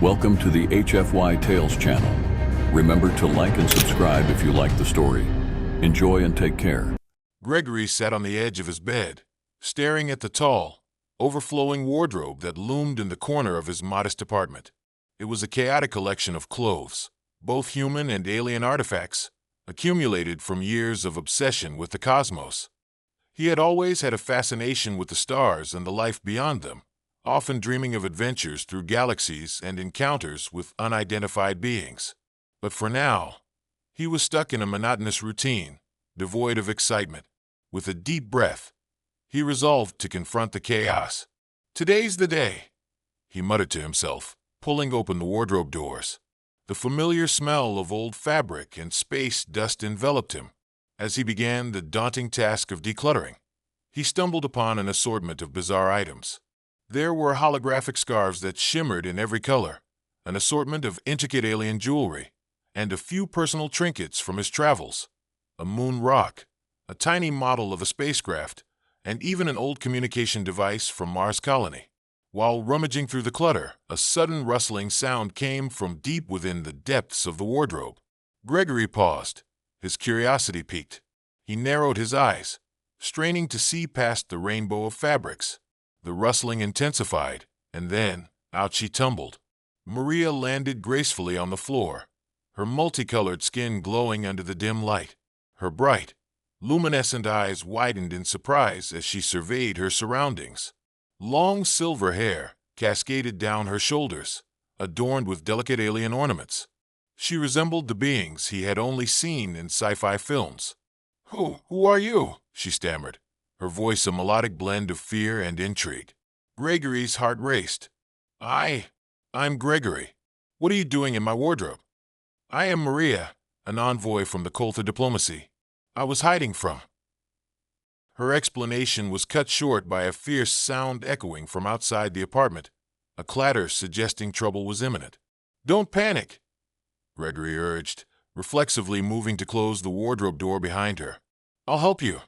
Welcome to the HFY Tales channel. Remember to like and subscribe if you like the story. Enjoy and take care. Gregory sat on the edge of his bed, staring at the tall, overflowing wardrobe that loomed in the corner of his modest apartment. It was a chaotic collection of clothes, both human and alien artifacts, accumulated from years of obsession with the cosmos. He had always had a fascination with the stars and the life beyond them, often dreaming of adventures through galaxies and encounters with unidentified beings. But for now, he was stuck in a monotonous routine, devoid of excitement. With a deep breath, he resolved to confront the chaos. "Today's the day," he muttered to himself, pulling open the wardrobe doors. The familiar smell of old fabric and space dust enveloped him. As he began the daunting task of decluttering, he stumbled upon an assortment of bizarre items. There were holographic scarves that shimmered in every color, an assortment of intricate alien jewelry, and a few personal trinkets from his travels. A moon rock, a tiny model of a spacecraft, and even an old communication device from Mars Colony. While rummaging through the clutter, a sudden rustling sound came from deep within the depths of the wardrobe. Gregory paused, his curiosity piqued. He narrowed his eyes, straining to see past the rainbow of fabrics. The rustling intensified, and then, out she tumbled. Maria landed gracefully on the floor, her multicolored skin glowing under the dim light. Her bright, luminescent eyes widened in surprise as she surveyed her surroundings. Long silver hair cascaded down her shoulders, adorned with delicate alien ornaments. She resembled the beings he had only seen in sci-fi films. Who are you?" she stammered, her voice a melodic blend of fear and intrigue. Gregory's heart raced. I'm Gregory. What are you doing in my wardrobe?" "I am Maria, an envoy from the cult of diplomacy. I was hiding from." Her explanation was cut short by a fierce sound echoing from outside the apartment, a clatter suggesting trouble was imminent. "Don't panic," Gregory urged, reflexively moving to close the wardrobe door behind her. "I'll help you."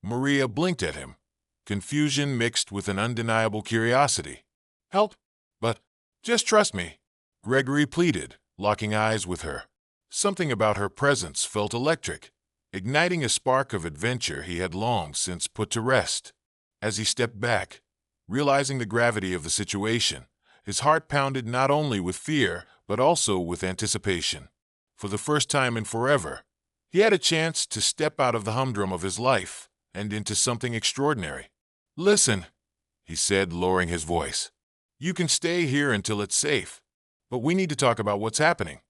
Maria blinked at him, confusion mixed with an undeniable curiosity. "Help? But just trust me," Gregory pleaded, locking eyes with her. Something about her presence felt electric, igniting a spark of adventure he had long since put to rest. As he stepped back, realizing the gravity of the situation, his heart pounded not only with fear, but also with anticipation. For the first time in forever, he had a chance to step out of the humdrum of his life and into something extraordinary. "Listen," he said, lowering his voice. "You can stay here until it's safe, but we need to talk about what's happening."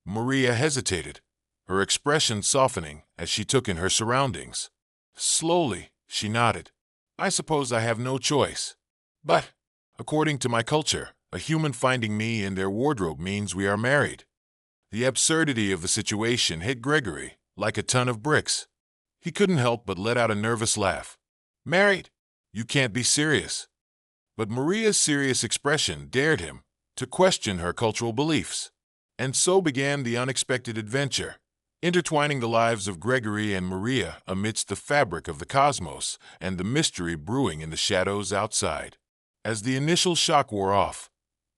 Maria hesitated, her expression softening as she took in her surroundings. Slowly, she nodded. "I suppose I have no choice. But, according to my culture, a human finding me in their wardrobe means we are married." The absurdity of the situation hit Gregory like a ton of bricks. He couldn't help but let out a nervous laugh. "Married? You can't be serious." But Maria's serious expression dared him to question her cultural beliefs. And so began the unexpected adventure, intertwining the lives of Gregory and Maria amidst the fabric of the cosmos and the mystery brewing in the shadows outside. As the initial shock wore off,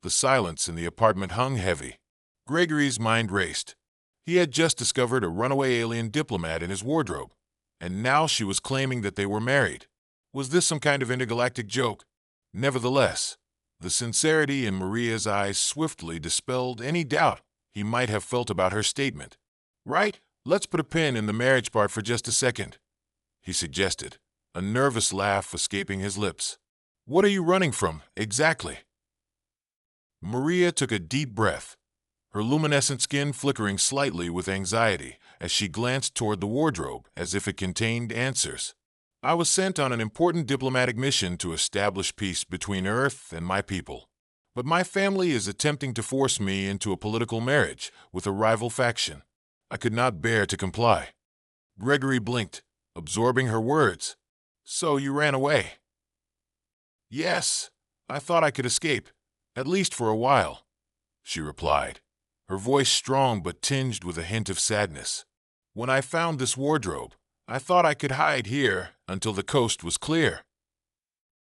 the silence in the apartment hung heavy. Gregory's mind raced. He had just discovered a runaway alien diplomat in his wardrobe, and now she was claiming that they were married. Was this some kind of intergalactic joke? Nevertheless, the sincerity in Maria's eyes swiftly dispelled any doubt he might have felt about her statement. "Right, let's put a pin in the marriage part for just a second," he suggested, a nervous laugh escaping his lips. "What are you running from, exactly?" Maria took a deep breath, her luminescent skin flickering slightly with anxiety as she glanced toward the wardrobe as if it contained answers. "I was sent on an important diplomatic mission to establish peace between Earth and my people. But my family is attempting to force me into a political marriage with a rival faction. I could not bear to comply." Gregory blinked, absorbing her words. "So you ran away?" "Yes, I thought I could escape, at least for a while," she replied, her voice strong but tinged with a hint of sadness. "When I found this wardrobe, I thought I could hide here until the coast was clear."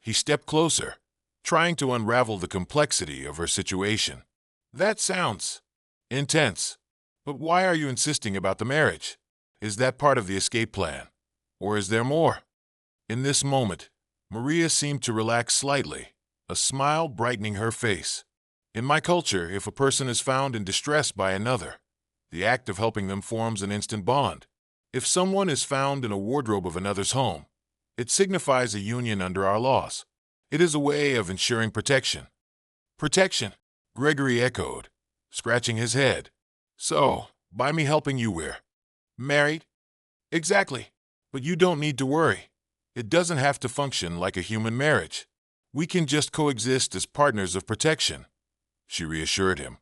He stepped closer, trying to unravel the complexity of her situation. That sounds intense. But why are you insisting about the marriage? Is that part of the escape plan? Or is there more? In this moment, Maria seemed to relax slightly, a smile brightening her face. In my culture, if a person is found in distress by another, the act of helping them forms an instant bond. If someone is found in a wardrobe of another's home, it signifies a union under our laws. It is a way of ensuring protection. Protection, Gregory echoed, scratching his head. So, by me helping you, we're married? Exactly. But you don't need to worry. It doesn't have to function like a human marriage. We can just coexist as partners of protection, she reassured him,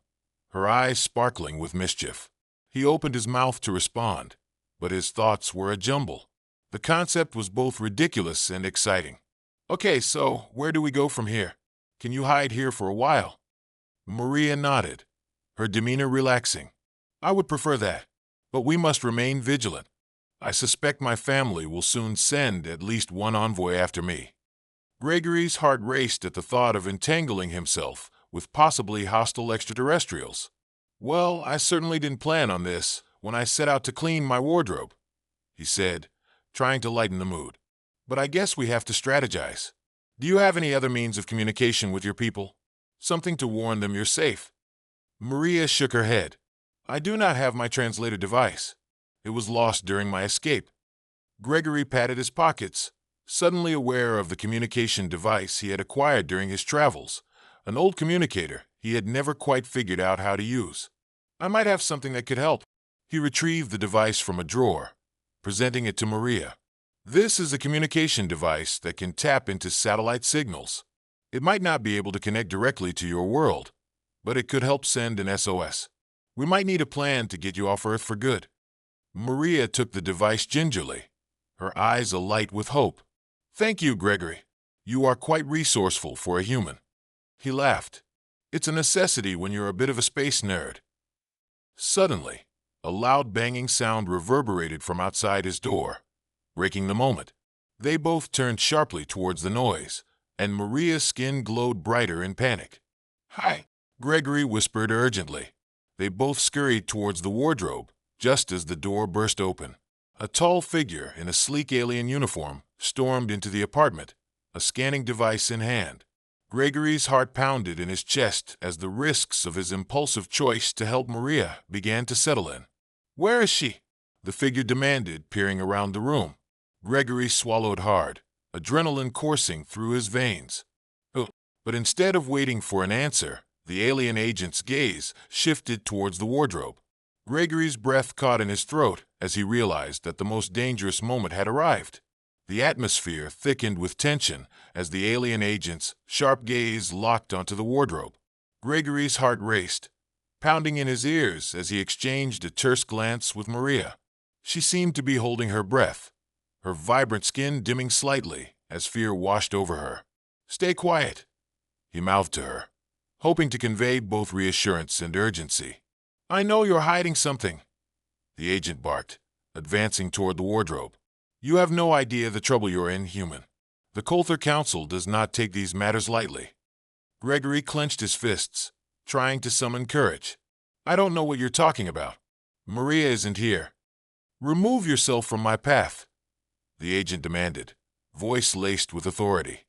her eyes sparkling with mischief. He opened his mouth to respond, but his thoughts were a jumble. The concept was both ridiculous and exciting. Okay, so where do we go from here? Can you hide here for a while? Maria nodded, her demeanor relaxing. I would prefer that, but we must remain vigilant. I suspect my family will soon send at least one envoy after me. Gregory's heart raced at the thought of entangling himself with possibly hostile extraterrestrials. Well, I certainly didn't plan on this when I set out to clean my wardrobe, he said, trying to lighten the mood. But I guess we have to strategize. Do you have any other means of communication with your people? Something to warn them you're safe? Maria shook her head. I do not have my translator device. It was lost during my escape. Gregory patted his pockets, suddenly aware of the communication device he had acquired during his travels, an old communicator he had never quite figured out how to use. I might have something that could help. He retrieved the device from a drawer, presenting it to Maria. This is a communication device that can tap into satellite signals. It might not be able to connect directly to your world, but it could help send an SOS. We might need a plan to get you off Earth for good. Maria took the device gingerly, her eyes alight with hope. Thank you, Gregory. You are quite resourceful for a human. He laughed. It's a necessity when you're a bit of a space nerd. Suddenly, a loud banging sound reverberated from outside his door, breaking the moment. They both turned sharply towards the noise, and Maria's skin glowed brighter in panic. Hi, Gregory whispered urgently. They both scurried towards the wardrobe, just as the door burst open. A tall figure in a sleek alien uniform stormed into the apartment, a scanning device in hand. Gregory's heart pounded in his chest as the risks of his impulsive choice to help Maria began to settle in. Where is she? The figure demanded, peering around the room. Gregory swallowed hard, adrenaline coursing through his veins. But instead of waiting for an answer, the alien agent's gaze shifted towards the wardrobe. Gregory's breath caught in his throat as he realized that the most dangerous moment had arrived. The atmosphere thickened with tension as the alien agent's sharp gaze locked onto the wardrobe. Gregory's heart raced, pounding in his ears as he exchanged a terse glance with Maria. She seemed to be holding her breath, her vibrant skin dimming slightly as fear washed over her. Stay quiet, he mouthed to her, hoping to convey both reassurance and urgency. I know you're hiding something, the agent barked, advancing toward the wardrobe. You have no idea the trouble you're in, human. The Coulter Council does not take these matters lightly. Gregory clenched his fists, trying to summon courage. I don't know what you're talking about. Maria isn't here. Remove yourself from my path, the agent demanded, voice laced with authority.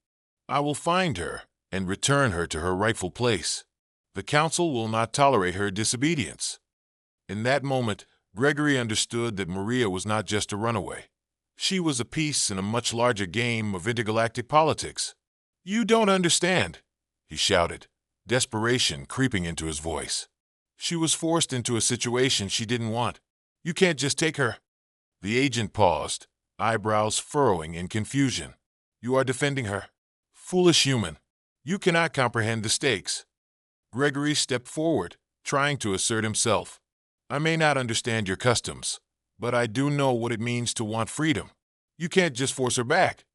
I will find her and return her to her rightful place. The Council will not tolerate her disobedience. In that moment, Gregory understood that Maria was not just a runaway. She was a piece in a much larger game of intergalactic politics. You don't understand, he shouted, desperation creeping into his voice. She was forced into a situation she didn't want. You can't just take her. The agent paused, eyebrows furrowing in confusion. You are defending her. Foolish human. You cannot comprehend the stakes. Gregory stepped forward, trying to assert himself. I may not understand your customs, but I do know what it means to want freedom. You can't just force her back.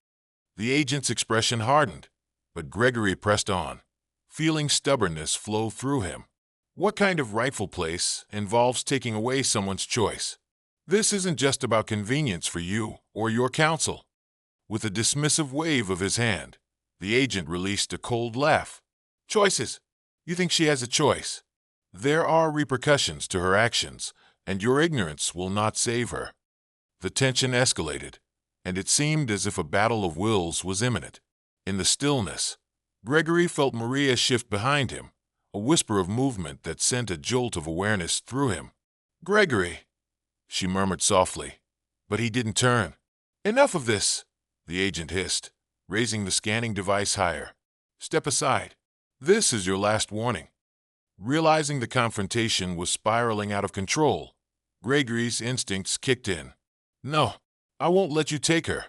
The agent's expression hardened, but Gregory pressed on, feeling stubbornness flow through him. What kind of rightful place involves taking away someone's choice? This isn't just about convenience for you or your council. With a dismissive wave of his hand, The agent released a cold laugh. Choices? You think she has a choice? There are repercussions to her actions, and your ignorance will not save her. The tension escalated, and it seemed as if a battle of wills was imminent. In the stillness, Gregory felt Maria shift behind him, a whisper of movement that sent a jolt of awareness through him. Gregory, she murmured softly, but he didn't turn. Enough of this, the agent hissed, raising the scanning device higher. Step aside. This is your last warning. Realizing the confrontation was spiraling out of control, Gregory's instincts kicked in. No, I won't let you take her,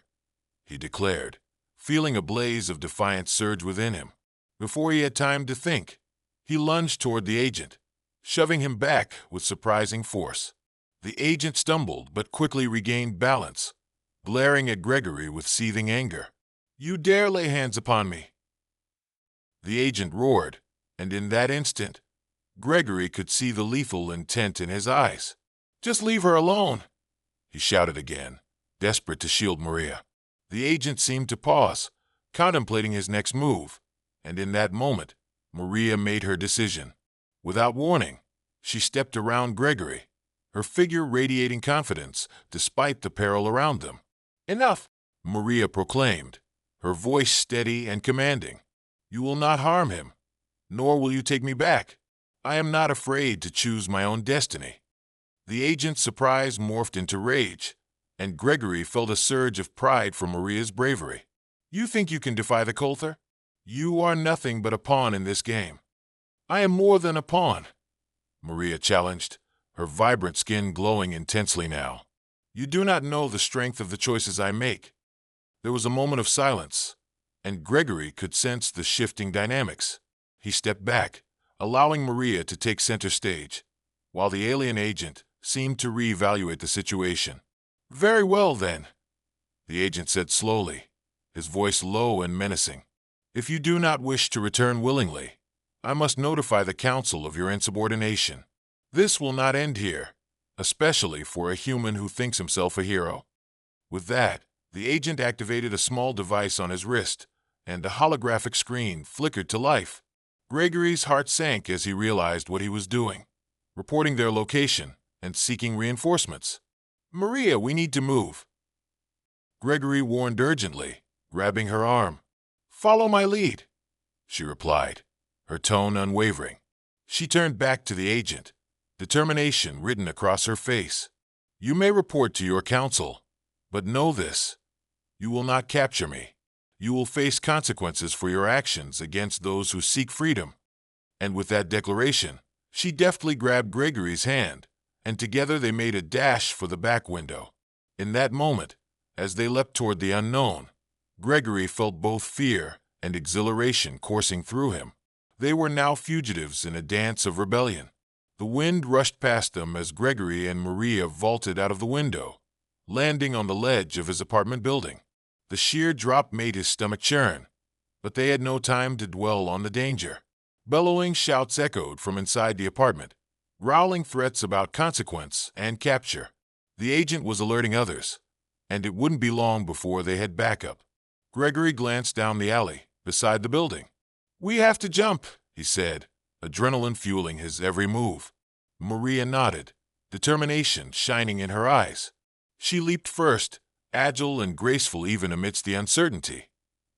he declared, feeling a blaze of defiance surge within him. Before he had time to think, he lunged toward the agent, shoving him back with surprising force. The agent stumbled but quickly regained balance, glaring at Gregory with seething anger. You dare lay hands upon me! The agent roared, and in that instant, Gregory could see the lethal intent in his eyes. Just leave her alone, he shouted again, desperate to shield Maria. The agent seemed to pause, contemplating his next move, and in that moment, Maria made her decision. Without warning, she stepped around Gregory, her figure radiating confidence despite the peril around them. Enough, Maria proclaimed, her voice steady and commanding. You will not harm him, nor will you take me back. I am not afraid to choose my own destiny. The agent's surprise morphed into rage, and Gregory felt a surge of pride for Maria's bravery. You think you can defy the Coulter? You are nothing but a pawn in this game. I am more than a pawn, Maria challenged, her vibrant skin glowing intensely now. You do not know the strength of the choices I make. There was a moment of silence, and Gregory could sense the shifting dynamics. He stepped back, allowing Maria to take center stage, while the alien agent seemed to reevaluate the situation. Very well, then, the agent said slowly, his voice low and menacing. If you do not wish to return willingly, I must notify the council of your insubordination. This will not end here, especially for a human who thinks himself a hero. With that, the agent activated a small device on his wrist, and a holographic screen flickered to life. Gregory's heart sank as he realized what he was doing, reporting their location and seeking reinforcements. Maria, we need to move, Gregory warned urgently, grabbing her arm. Follow my lead, she replied, her tone unwavering. She turned back to the agent, determination written across her face. You may report to your council, but know this. You will not capture me. You will face consequences for your actions against those who seek freedom. And with that declaration, she deftly grabbed Gregory's hand, and together they made a dash for the back window. In that moment, as they leapt toward the unknown, Gregory felt both fear and exhilaration coursing through him. They were now fugitives in a dance of rebellion. The wind rushed past them as Gregory and Maria vaulted out of the window, landing on the ledge of his apartment building. The sheer drop made his stomach churn, but they had no time to dwell on the danger. Bellowing shouts echoed from inside the apartment, growling threats about consequence and capture. The agent was alerting others, and it wouldn't be long before they had backup. Gregory glanced down the alley beside the building. We have to jump, he said, adrenaline fueling his every move. Maria nodded, determination shining in her eyes. She leaped first, agile and graceful even amidst the uncertainty,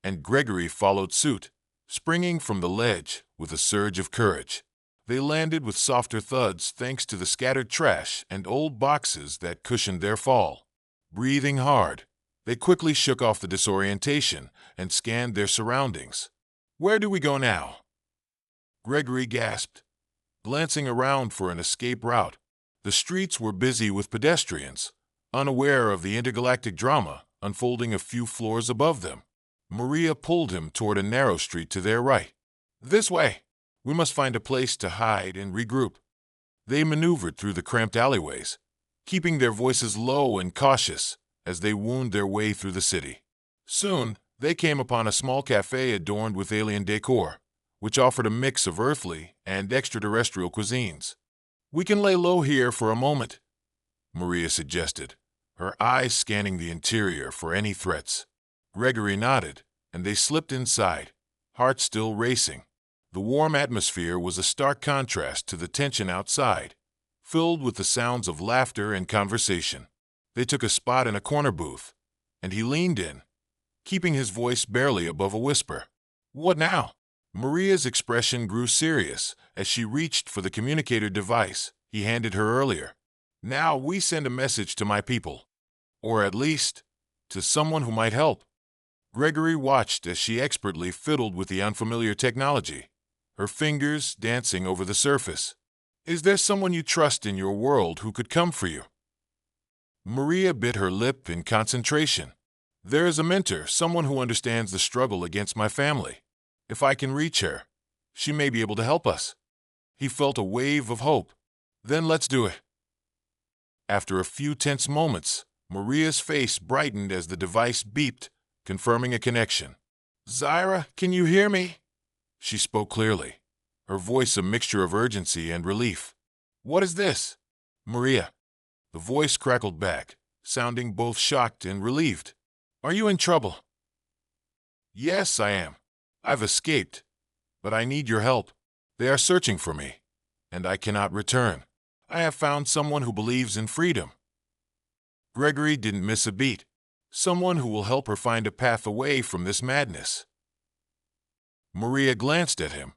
and Gregory followed suit, springing from the ledge with a surge of courage. They landed with softer thuds thanks to the scattered trash and old boxes that cushioned their fall. Breathing hard, they quickly shook off the disorientation and scanned their surroundings. Where do we go now? Gregory gasped, glancing around for an escape route. The streets were busy with pedestrians, unaware of the intergalactic drama unfolding a few floors above them. Maria pulled him toward a narrow street to their right. This way. We must find a place to hide and regroup. They maneuvered through the cramped alleyways, keeping their voices low and cautious as they wound their way through the city. Soon, they came upon a small cafe adorned with alien decor, which offered a mix of earthly and extraterrestrial cuisines. We can lay low here for a moment, Maria suggested, her eyes scanning the interior for any threats. Gregory nodded, and they slipped inside, hearts still racing. The warm atmosphere was a stark contrast to the tension outside, filled with the sounds of laughter and conversation. They took a spot in a corner booth, and he leaned in, keeping his voice barely above a whisper. "What now?" Maria's expression grew serious as she reached for the communicator device he handed her earlier. "Now we send a message to my people. Or at least, to someone who might help." Gregory watched as she expertly fiddled with the unfamiliar technology, her fingers dancing over the surface. "Is there someone you trust in your world who could come for you?" Maria bit her lip in concentration. "There is a mentor, someone who understands the struggle against my family. If I can reach her, she may be able to help us." He felt a wave of hope. "Then let's do it." After a few tense moments, Maria's face brightened as the device beeped, confirming a connection. "Zyra, can you hear me?" She spoke clearly, her voice a mixture of urgency and relief. "What is this?" "Maria." The voice crackled back, sounding both shocked and relieved. "Are you in trouble?" "Yes, I am. I've escaped, but I need your help. They are searching for me, and I cannot return. I have found someone who believes in freedom." Gregory didn't miss a beat. Someone who will help her find a path away from this madness. Maria glanced at him,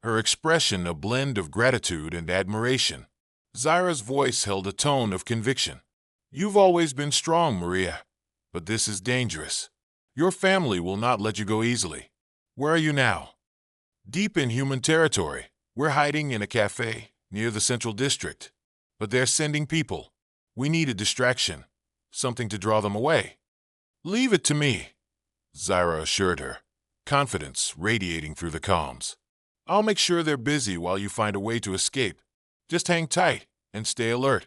her expression a blend of gratitude and admiration. Zyra's voice held a tone of conviction. "You've always been strong, Maria, but this is dangerous. Your family will not let you go easily. Where are you now?" "Deep in human territory. We're hiding in a cafe near the Central District. But they're sending people. We need a distraction, something to draw them away." "Leave it to me," Zyra assured her, confidence radiating through the comms. "I'll make sure they're busy while you find a way to escape. Just hang tight and stay alert."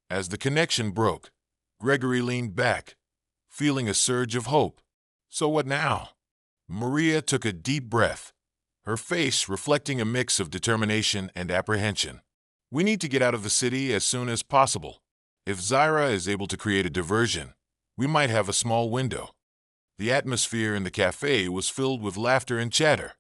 As the connection broke, Gregory leaned back, feeling a surge of hope. So what now? Maria took a deep breath, her face reflecting a mix of determination and apprehension. "We need to get out of the city as soon as possible. If Zyra is able to create a diversion, we might have a small window." The atmosphere in the cafe was filled with laughter and chatter,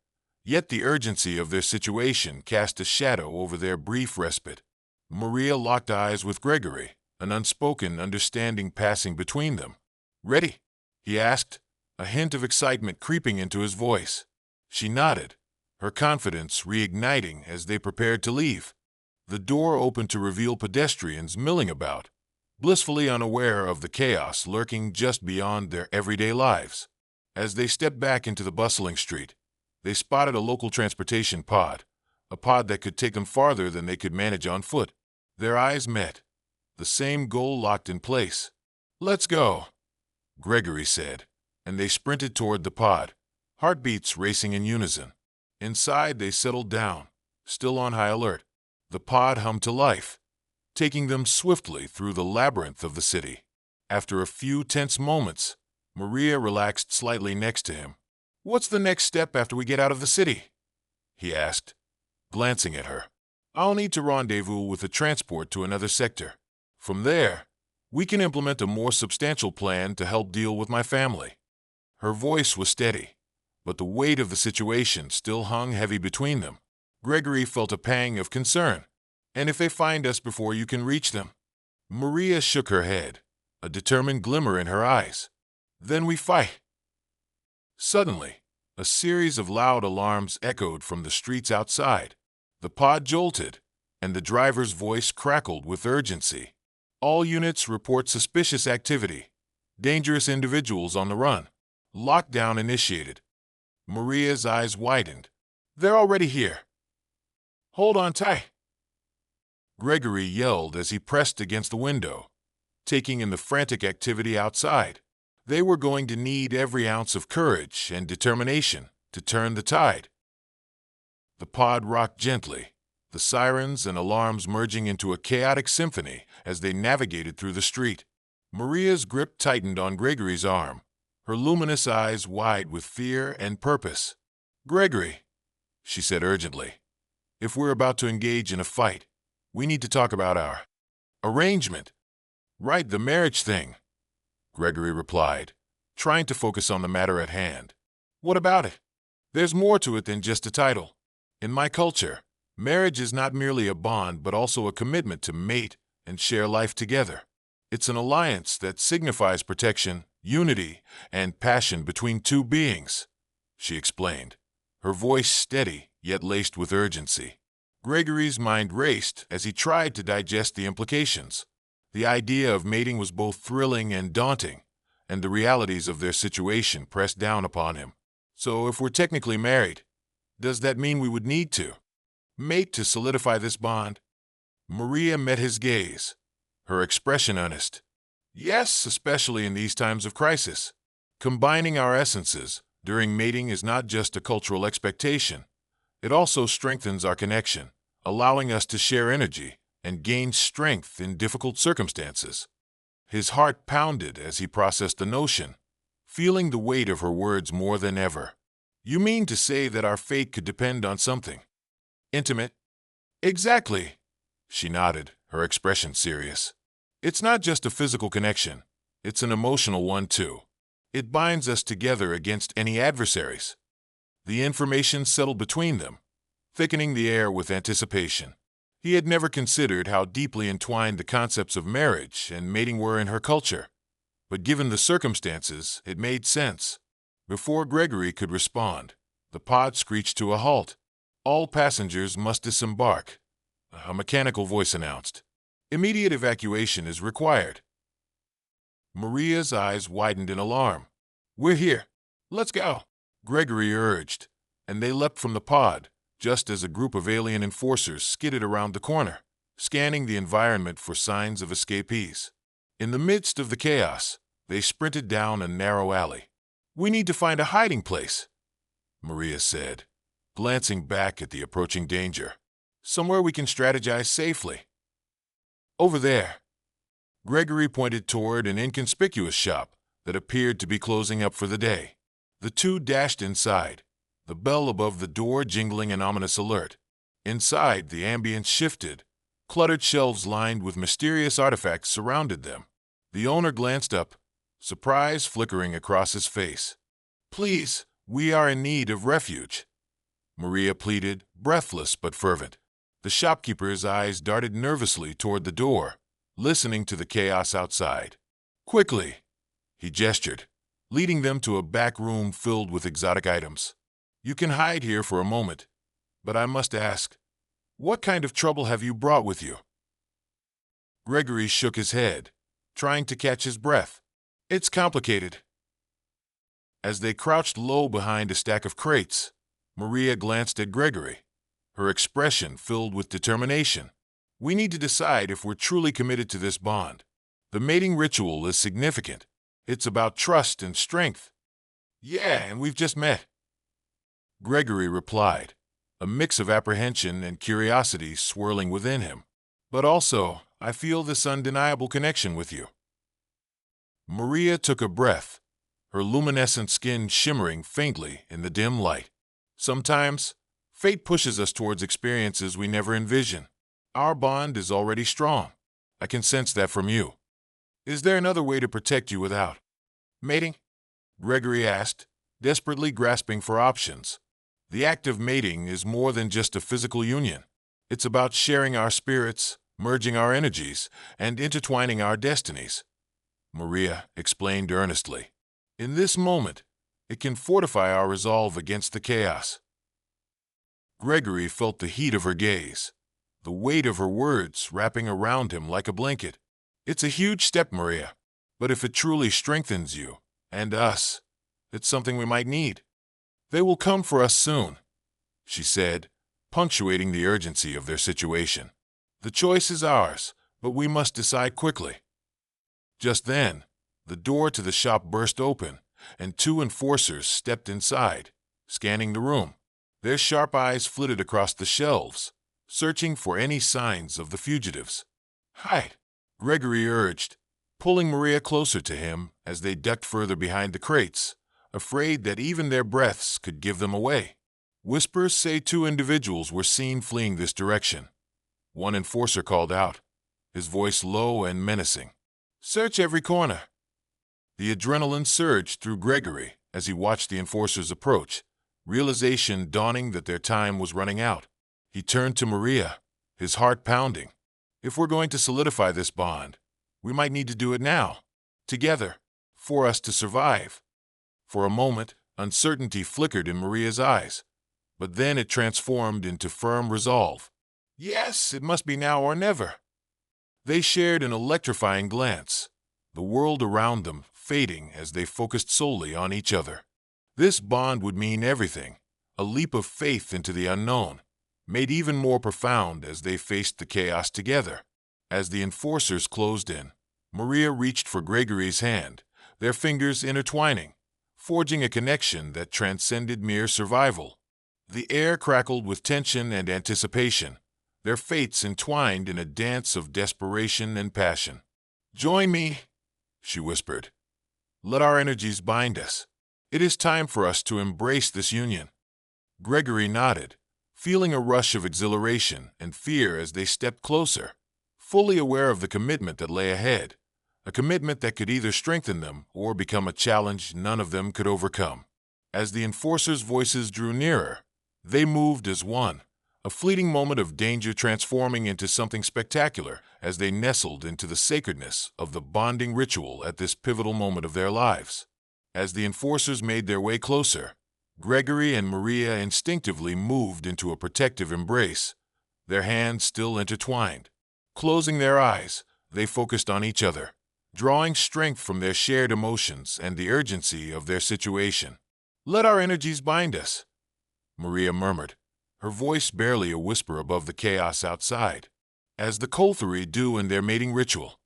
yet the urgency of their situation cast a shadow over their brief respite. Maria locked eyes with Gregory, an unspoken understanding passing between them. "Ready?" he asked, a hint of excitement creeping into his voice. She nodded, her confidence reigniting as they prepared to leave. The door opened to reveal pedestrians milling about, blissfully unaware of the chaos lurking just beyond their everyday lives. As they stepped back into the bustling street, they spotted a local transportation pod, a pod that could take them farther than they could manage on foot. Their eyes met, the same goal locked in place. "Let's go," Gregory said, and they sprinted toward the pod, heartbeats racing in unison. Inside, they settled down, still on high alert. The pod hummed to life, taking them swiftly through the labyrinth of the city. After a few tense moments, Maria relaxed slightly next to him. "What's the next step after we get out of the city?" he asked, glancing at her. "I'll need to rendezvous with a transport to another sector. From there, we can implement a more substantial plan to help deal with my family." Her voice was steady, but the weight of the situation still hung heavy between them. Gregory felt a pang of concern. "And if they find us before you can reach them?" Maria shook her head, a determined glimmer in her eyes. "Then we fight." Suddenly, a series of loud alarms echoed from the streets outside. The pod jolted, and the driver's voice crackled with urgency. "All units report suspicious activity. Dangerous individuals on the run. Lockdown initiated." Maria's eyes widened. "They're already here." "Hold on tight," Gregory yelled as he pressed against the window, taking in the frantic activity outside. They were going to need every ounce of courage and determination to turn the tide. The pod rocked gently, the sirens and alarms merging into a chaotic symphony as they navigated through the street. Maria's grip tightened on Gregory's arm, her luminous eyes wide with fear and purpose. "Gregory," she said urgently, "if we're about to engage in a fight, we need to talk about our arrangement." "Right, the marriage thing," Gregory replied, trying to focus on the matter at hand. What about it? There's more to it than just a title. In my culture, marriage is not merely a bond but also a commitment to mate and share life together. It's an alliance that signifies protection, unity, and passion between two beings, she explained, her voice steady yet laced with urgency. Gregory's mind raced as he tried to digest the implications. The idea of mating was both thrilling and daunting, and the realities of their situation pressed down upon him. So if we're technically married, does that mean we would need to mate to solidify this bond? Maria met his gaze, her expression earnest. Yes, especially in these times of crisis. Combining our essences during mating is not just a cultural expectation. It also strengthens our connection, allowing us to share energy and gain strength in difficult circumstances. His heart pounded as he processed the notion, feeling the weight of her words more than ever. You mean to say that our fate could depend on something intimate? Exactly, she nodded, her expression serious. It's not just a physical connection, it's an emotional one too. It binds us together against any adversaries. The information settled between them, thickening the air with anticipation. He had never considered how deeply entwined the concepts of marriage and mating were in her culture, but given the circumstances, it made sense. Before Gregory could respond, the pod screeched to a halt. All passengers must disembark, a mechanical voice announced. Immediate evacuation is required. Maria's eyes widened in alarm. We're here. Let's go, Gregory urged, and they leapt from the pod, just as a group of alien enforcers skidded around the corner, scanning the environment for signs of escapees. In the midst of the chaos, they sprinted down a narrow alley. We need to find a hiding place, Maria said, glancing back at the approaching danger. Somewhere we can strategize safely. Over there. Gregory pointed toward an inconspicuous shop that appeared to be closing up for the day. The two dashed inside, the bell above the door jingling an ominous alert. Inside, the ambience shifted. Cluttered shelves lined with mysterious artifacts surrounded them. The owner glanced up, surprise flickering across his face. Please, we are in need of refuge, Maria pleaded, breathless but fervent. The shopkeeper's eyes darted nervously toward the door, listening to the chaos outside. Quickly, he gestured, leading them to a back room filled with exotic items. You can hide here for a moment, but I must ask, what kind of trouble have you brought with you? Gregory shook his head, trying to catch his breath. It's complicated. As they crouched low behind a stack of crates, Maria glanced at Gregory, her expression filled with determination. We need to decide if we're truly committed to this bond. The mating ritual is significant. It's about trust and strength. Yeah, and we've just met, Gregory replied, a mix of apprehension and curiosity swirling within him. But also, I feel this undeniable connection with you. Maria took a breath, her luminescent skin shimmering faintly in the dim light. Sometimes, fate pushes us towards experiences we never envision. Our bond is already strong. I can sense that from you. Is there another way to protect you without mating? Gregory asked, desperately grasping for options. The act of mating is more than just a physical union. It's about sharing our spirits, merging our energies, and intertwining our destinies, Maria explained earnestly. In this moment, it can fortify our resolve against the chaos. Gregory felt the heat of her gaze, the weight of her words wrapping around him like a blanket. It's a huge step, Maria, but if it truly strengthens you and us, it's something we might need. They will come for us soon, she said, punctuating the urgency of their situation. The choice is ours, but we must decide quickly. Just then, the door to the shop burst open, and two enforcers stepped inside, scanning the room. Their sharp eyes flitted across the shelves, searching for any signs of the fugitives. Hide, Gregory urged, pulling Maria closer to him as they ducked further behind the crates, afraid that even their breaths could give them away. Whispers say two individuals were seen fleeing this direction. One enforcer called out, his voice low and menacing. Search every corner. The adrenaline surged through Gregory as he watched the enforcers approach, realization dawning that their time was running out. He turned to Maria, his heart pounding. If we're going to solidify this bond, we might need to do it now, together, for us to survive. For a moment, uncertainty flickered in Maria's eyes, but then it transformed into firm resolve. Yes, it must be now or never. They shared an electrifying glance, the world around them fading as they focused solely on each other. This bond would mean everything, a leap of faith into the unknown, made even more profound as they faced the chaos together. As the enforcers closed in, Maria reached for Gregory's hand, their fingers intertwining, forging a connection that transcended mere survival. The air crackled with tension and anticipation, their fates entwined in a dance of desperation and passion. "Join me," she whispered. "Let our energies bind us. It is time for us to embrace this union." Gregory nodded, feeling a rush of exhilaration and fear as they stepped closer, fully aware of the commitment that lay ahead, a commitment that could either strengthen them or become a challenge none of them could overcome. As the enforcers' voices drew nearer, they moved as one, a fleeting moment of danger transforming into something spectacular as they nestled into the sacredness of the bonding ritual at this pivotal moment of their lives. As the enforcers made their way closer, Gregory and Maria instinctively moved into a protective embrace, their hands still intertwined. Closing their eyes, they focused on each other, drawing strength from their shared emotions and the urgency of their situation. "Let our energies bind us," Maria murmured, her voice barely a whisper above the chaos outside, as the Kolthari do in their mating ritual.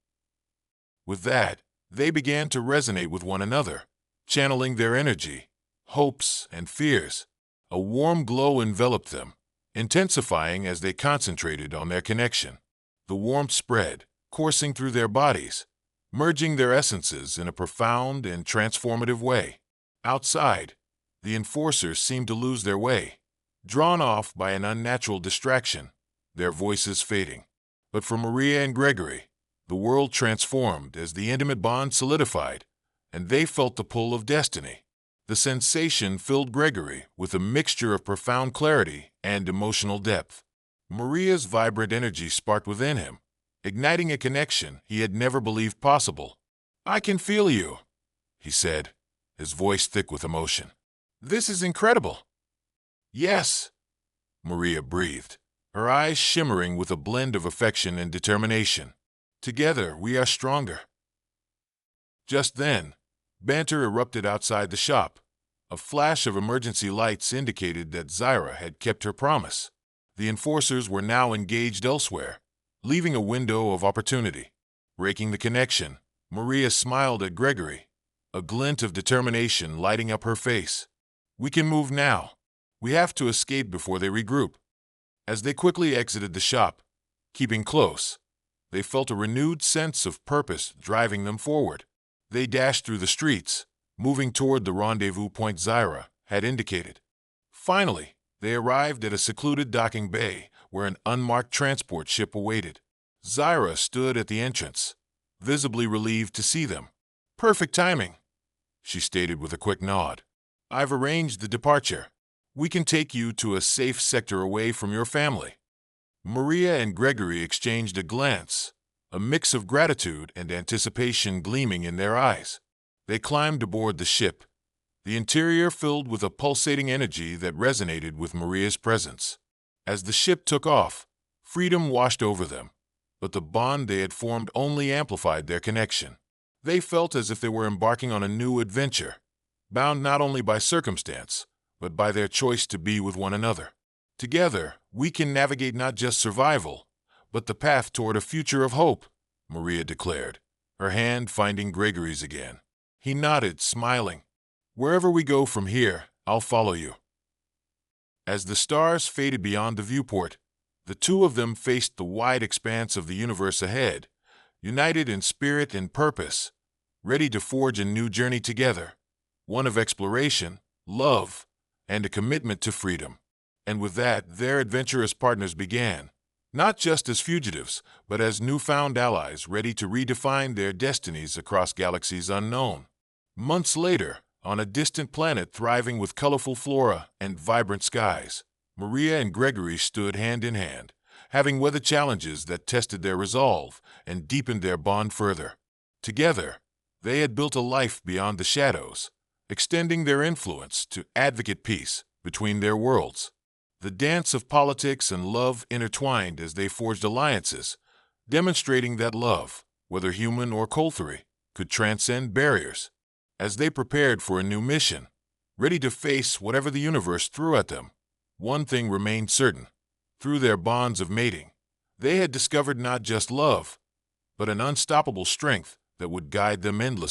With that, they began to resonate with one another, channeling their energy, hopes, and fears. A warm glow enveloped them, intensifying as they concentrated on their connection. The warmth spread, coursing through their bodies, merging their essences in a profound and transformative way. Outside, the enforcers seemed to lose their way, drawn off by an unnatural distraction, their voices fading. But for Maria and Gregory, the world transformed as the intimate bond solidified, and they felt the pull of destiny. The sensation filled Gregory with a mixture of profound clarity and emotional depth. Maria's vibrant energy sparked within him, igniting a connection he had never believed possible. "I can feel you," he said, his voice thick with emotion. "This is incredible." "Yes," Maria breathed, her eyes shimmering with a blend of affection and determination. "Together we are stronger." Just then, banter erupted outside the shop. A flash of emergency lights indicated that Zyra had kept her promise. The enforcers were now engaged elsewhere, leaving a window of opportunity. Breaking the connection, Maria smiled at Gregory, a glint of determination lighting up her face. "We can move now. We have to escape before they regroup." As they quickly exited the shop, keeping close, they felt a renewed sense of purpose driving them forward. They dashed through the streets, moving toward the rendezvous point Zyra had indicated. Finally, they arrived at a secluded docking bay where an unmarked transport ship awaited. Zyra stood at the entrance, visibly relieved to see them. "Perfect timing," she stated with a quick nod. "I've arranged the departure. We can take you to a safe sector away from your family." Maria and Gregory exchanged a glance, a mix of gratitude and anticipation gleaming in their eyes. They climbed aboard the ship, the interior filled with a pulsating energy that resonated with Maria's presence. As the ship took off, freedom washed over them, but the bond they had formed only amplified their connection. They felt as if they were embarking on a new adventure, bound not only by circumstance, but by their choice to be with one another. "Together, we can navigate not just survival, but the path toward a future of hope," Maria declared, her hand finding Gregory's again. He nodded, smiling. "Wherever we go from here, I'll follow you." As the stars faded beyond the viewport, the two of them faced the wide expanse of the universe ahead, united in spirit and purpose, ready to forge a new journey together, one of exploration, love, and a commitment to freedom. And with that, their adventurous partners began, not just as fugitives, but as newfound allies ready to redefine their destinies across galaxies unknown. Months later, On a distant planet thriving with colorful flora and vibrant skies, Maria and Gregory stood hand in hand, having weathered challenges that tested their resolve and deepened their bond further. Together, they had built a life beyond the shadows, extending their influence to advocate peace between their worlds. The dance of politics and love intertwined as they forged alliances, demonstrating that love, whether human or Colthery, could transcend barriers. As they prepared for a new mission, ready to face whatever the universe threw at them, one thing remained certain. Through their bonds of mating, they had discovered not just love, but an unstoppable strength that would guide them endlessly.